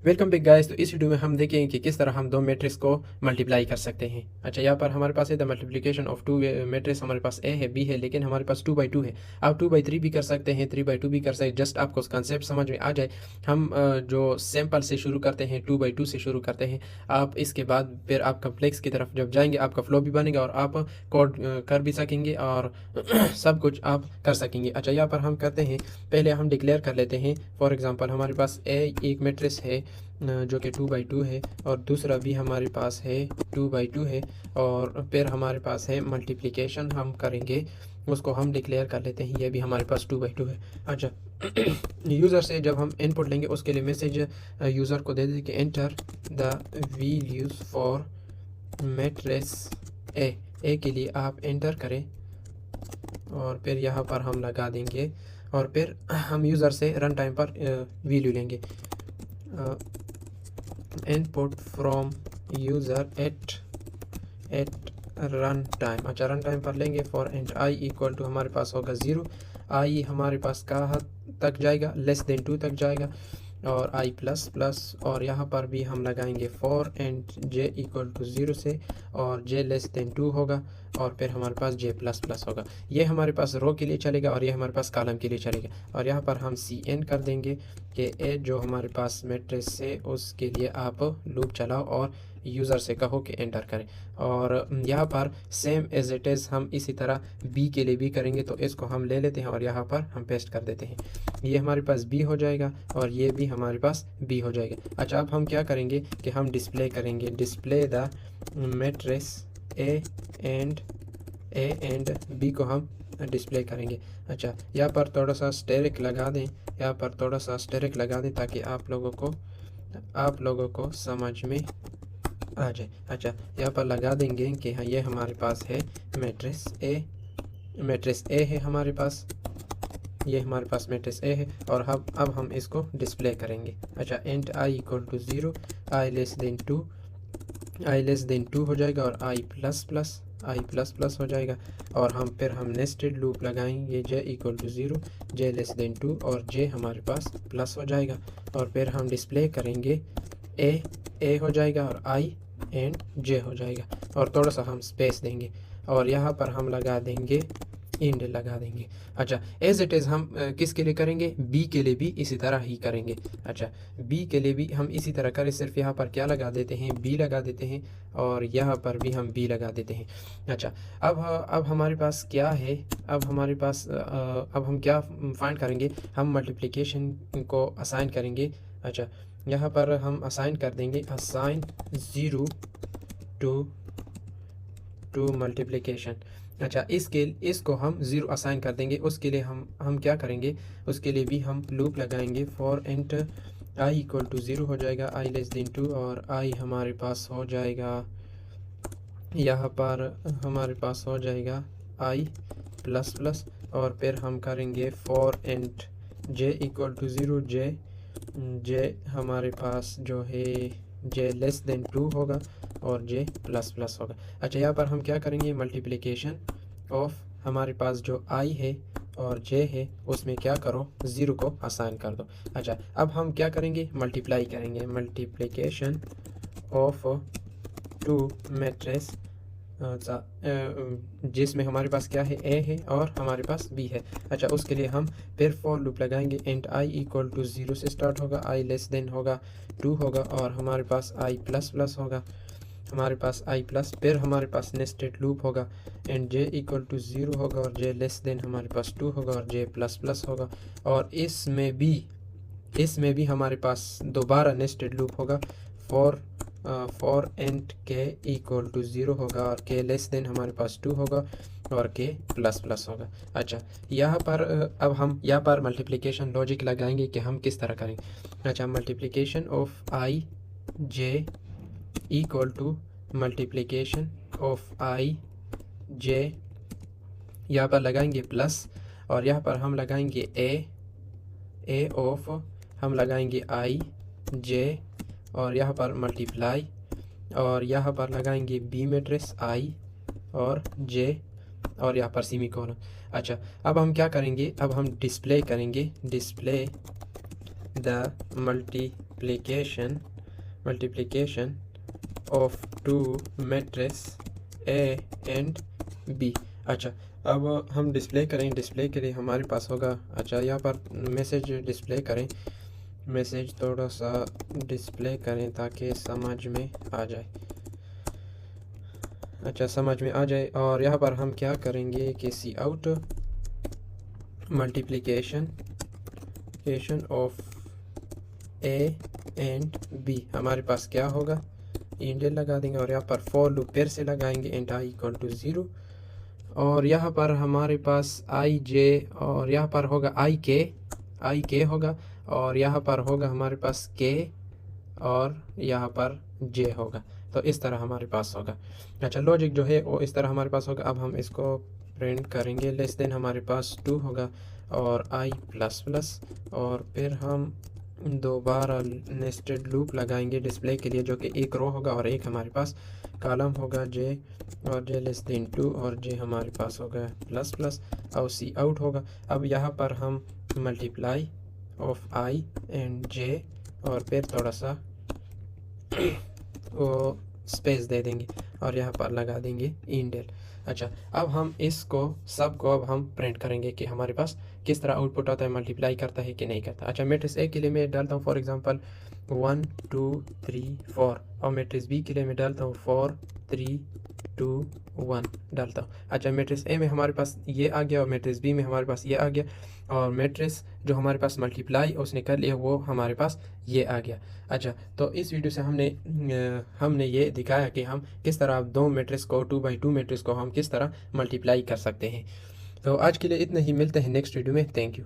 Welcome back guys. तो इस video में हम देखेंगे कि किस तरह हम दो मैट्रिक्स को मल्टीप्लाई कर सकते हैं। अच्छा, यहाँ पर हमारे पास है the multiplication of two matrix. हमारे पास ए है, बी है, लेकिन हमारे पास 2/2 है। आप 2/3 भी कर सकते हैं, 3/2 भी कर सकते हैं। जस्ट आपको कॉन्सेप्ट समझ में आ जाए। हम जो सैम्पल से शुरू करते हैं, 2/2 से शुरू करते हैं। आप इसके बाद फिर आप कम्प्लेक्स की तरफ जब जाएंगे, आपका फ्लो भी बनेगा और आप कोड कर भी सकेंगे और सब कुछ आप कर सकेंगे। अच्छा, यहाँ पर हम करते हैं, पहले हम डिक्लेयर कर लेते हैं। फॉर एग्जांपल हमारे पास ए एक मैट्रिक्स है जो कि 2/2 है, और दूसरा भी हमारे पास है 2/2 है, और फिर हमारे पास है मल्टीप्लिकेशन हम करेंगे, उसको हम डिक्लेयर कर लेते हैं। ये भी हमारे पास 2/2 है। अच्छा, यूज़र से जब हम इनपुट लेंगे उसके लिए मैसेज यूज़र को दे दें कि enter the values for matrix A के लिए आप एंटर करें, और फिर यहाँ पर हम लगा देंगे, और फिर हम यूज़र से रन टाइम पर वैल्यू लेंगे। Input from user at run time. अच्छा, रन टाइम पर लेंगे for and I equal to हमारे पास होगा 0। आई हमारे पास कहाँ तक जाएगा, <2 तक जाएगा, और आई प्लस प्लस, और यहाँ पर भी हम लगाएंगे for and J equal to 0 से, और जे <2 होगा, और फिर हमारे पास जे प्लस प्लस होगा। ये हमारे पास रो के लिए चलेगा और ये हमारे पास कॉलम के लिए चलेगा। और यहाँ पर हम सी एन कर देंगे कि ए जो हमारे पास मैट्रिक्स है उसके लिए आप लूप चलाओ और यूज़र से कहो कि एंटर करें। और यहाँ पर सेम एज इट इज़ हम इसी तरह बी के लिए भी करेंगे, तो इसको हम ले लेते हैं और यहाँ पर हम पेस्ट कर देते हैं। ये हमारे पास बी हो जाएगा और ये भी हमारे पास बी हो जाएगा। अच्छा, अब हम क्या करेंगे कि हम डिस्प्ले करेंगे, display the matrix A and B को हम डिस्प्ले करेंगे। अच्छा, यहाँ पर थोड़ा सा स्टेरिक लगा दें, यहाँ पर थोड़ा सा स्टेरिक लगा दें ताकि आप लोगों को समझ में आ जाए। अच्छा, यहाँ पर लगा देंगे कि हाँ, ये हमारे पास है मैट्रिक्स ए है हमारे पास, ये हमारे पास मैट्रिक्स ए है, और अब हम इसको डिस्प्ले करेंगे। अच्छा, and I equal to 0, I less than 2 हो जाएगा, और आई प्लस प्लस हो जाएगा, और हम नेस्टेड लूप लगाएंगे जे इक्वल टू 0, जे <2, और जे हमारे पास प्लस हो जाएगा, और फिर हम डिस्प्ले करेंगे ए हो जाएगा और आई एंड जे हो जाएगा, और थोड़ा सा हम स्पेस देंगे, और यहाँ पर हम लगा देंगे इंड लगा देंगे। अच्छा, एज इट इज़ हम किसके लिए करेंगे, बी के लिए भी इसी तरह ही करेंगे। अच्छा, बी के लिए भी हम इसी तरह करें, सिर्फ यहाँ पर क्या लगा देते हैं, बी लगा देते हैं, और यहाँ पर भी हम बी लगा देते हैं। अच्छा, अब हमारे पास क्या है, अब हमारे पास अब हम क्या फाइंड करेंगे, हम मल्टीप्लिकेशन को असाइन करेंगे। अच्छा, यहाँ पर हम असाइन कर देंगे, असाइन 0 टू मल्टीप्लिकेशन। अच्छा, इसको हम 0 असाइन कर देंगे। उसके लिए हम क्या करेंगे, उसके लिए भी हम लूप लगाएंगे for and I equal to 0 हो जाएगा, आई <2, और आई हमारे पास हो जाएगा, यहाँ पर हमारे पास हो जाएगा आई प्लस प्लस, और फिर हम करेंगे for and J equal to 0, J हमारे पास जो है जे <2 होगा, और जे प्लस प्लस होगा। अच्छा, यहाँ पर हम क्या करेंगे, मल्टीप्लिकेशन ऑफ हमारे पास जो आई है और जे है उसमें क्या करो, 0 को असाइन कर दो। अच्छा, अब हम क्या करेंगे, मल्टीप्लाई करेंगे, मल्टीप्लिकेशन ऑफ 2 मैट्रिक्स, जिसमें हमारे पास क्या है, ए है और हमारे पास बी है। अच्छा, उसके लिए हम फिर फॉर लूप लगाएंगे, एंड आई इक्वल टू 0 से स्टार्ट होगा, आई होगा 2 होगा, और हमारे पास आई प्लस प्लस होगा, हमारे पास आई प्लस, फिर हमारे पास नेस्टेड लूप होगा, एंड जे इक्वल टू 0 होगा, और जे हमारे पास 2 होगा, और जे प्लस प्लस होगा, और इसमें भी हमारे पास दोबारा नेस्टेड लूप होगा, फॉर एंड के इक्वल टू 0 होगा, और के हमारे पास 2 होगा, और के प्लस प्लस होगा। अच्छा, यहाँ पर अब हम यहाँ पर मल्टीप्लिकेशन लॉजिक लगाएंगे कि हम किस तरह करेंगे। अच्छा, multiplication of I J equal to multiplication of I J, यहाँ पर लगाएंगे प्लस, और यहाँ पर हम लगाएंगे ए ऑफ, हम लगाएंगे आई जे, और यहाँ पर मल्टीप्लाई, और यहाँ पर लगाएंगे बी मैट्रिक्स आई और जे, और यहाँ पर सेमीकोलन। अच्छा, अब हम क्या करेंगे, अब हम डिस्प्ले करेंगे, display the multiplication of two matrix A and B. अच्छा, अब हम डिस्प्ले करें। डिस्प्ले के लिए हमारे पास होगा, अच्छा यहाँ पर मैसेज डिस्प्ले करें, मैसेज थोड़ा सा डिस्प्ले करें ताकि समझ में आ जाए। अच्छा, समझ में आ जाए। और यहाँ पर हम क्या करेंगे कि see out multiplication of A and B, हमारे पास क्या होगा, इंडेल लगा देंगे और यहाँ पर फॉर लूप फिर से लगाएंगे एंड आई इक्वल टू 0। और यहाँ पर हमारे पास आई जे और यहाँ पर होगा आई के होगा और यहाँ पर होगा हमारे पास के और यहाँ पर जे होगा। तो इस तरह हमारे पास होगा। अच्छा, लॉजिक जो है वो इस तरह हमारे पास होगा। अब हम इसको प्रिंट करेंगे, लेस देन हमारे पास 2 होगा और आई प्लस प्लस, और फिर हम दोबारा नेस्टेड लूप लगाएंगे डिस्प्ले के लिए, जो कि एक रो होगा और एक हमारे पास कॉलम होगा जे, और जे लेस देन 2 और जे हमारे पास होगा प्लस प्लस और सी आउट होगा। अब यहाँ पर हम मल्टीप्लाई ऑफ आई एंड जे और फिर थोड़ा सा वो स्पेस दे देंगे और यहाँ पर लगा देंगे इंडेल। अच्छा, अब हम इसको सबको अब हम प्रिंट करेंगे कि हमारे पास किस तरह आउटपुट आता है, मल्टीप्लाई करता है कि नहीं करता। अच्छा, मैट्रिक्स ए के लिए मैं डालता हूँ फॉर एग्जांपल 1 2 3 4 और मैट्रिक्स बी के लिए मैं डालता हूँ 4 3 2 1 डालता हूँ। अच्छा, मैट्रिक्स ए में हमारे पास ये आ गया और मैट्रिक्स बी में हमारे पास ये आ गया, और मैट्रिक्स जो हमारे पास मल्टीप्लाई उसने कर लिया वो हमारे पास ये आ गया। अच्छा, तो इस वीडियो से हमने ये दिखाया कि हम किस तरह 2 मैट्रिक्स को 2x2 मैट्रिक्स को हम किस तरह मल्टीप्लाई कर सकते हैं। तो आज के लिए इतना ही, मिलते हैं नेक्स्ट वीडियो में। Thank you.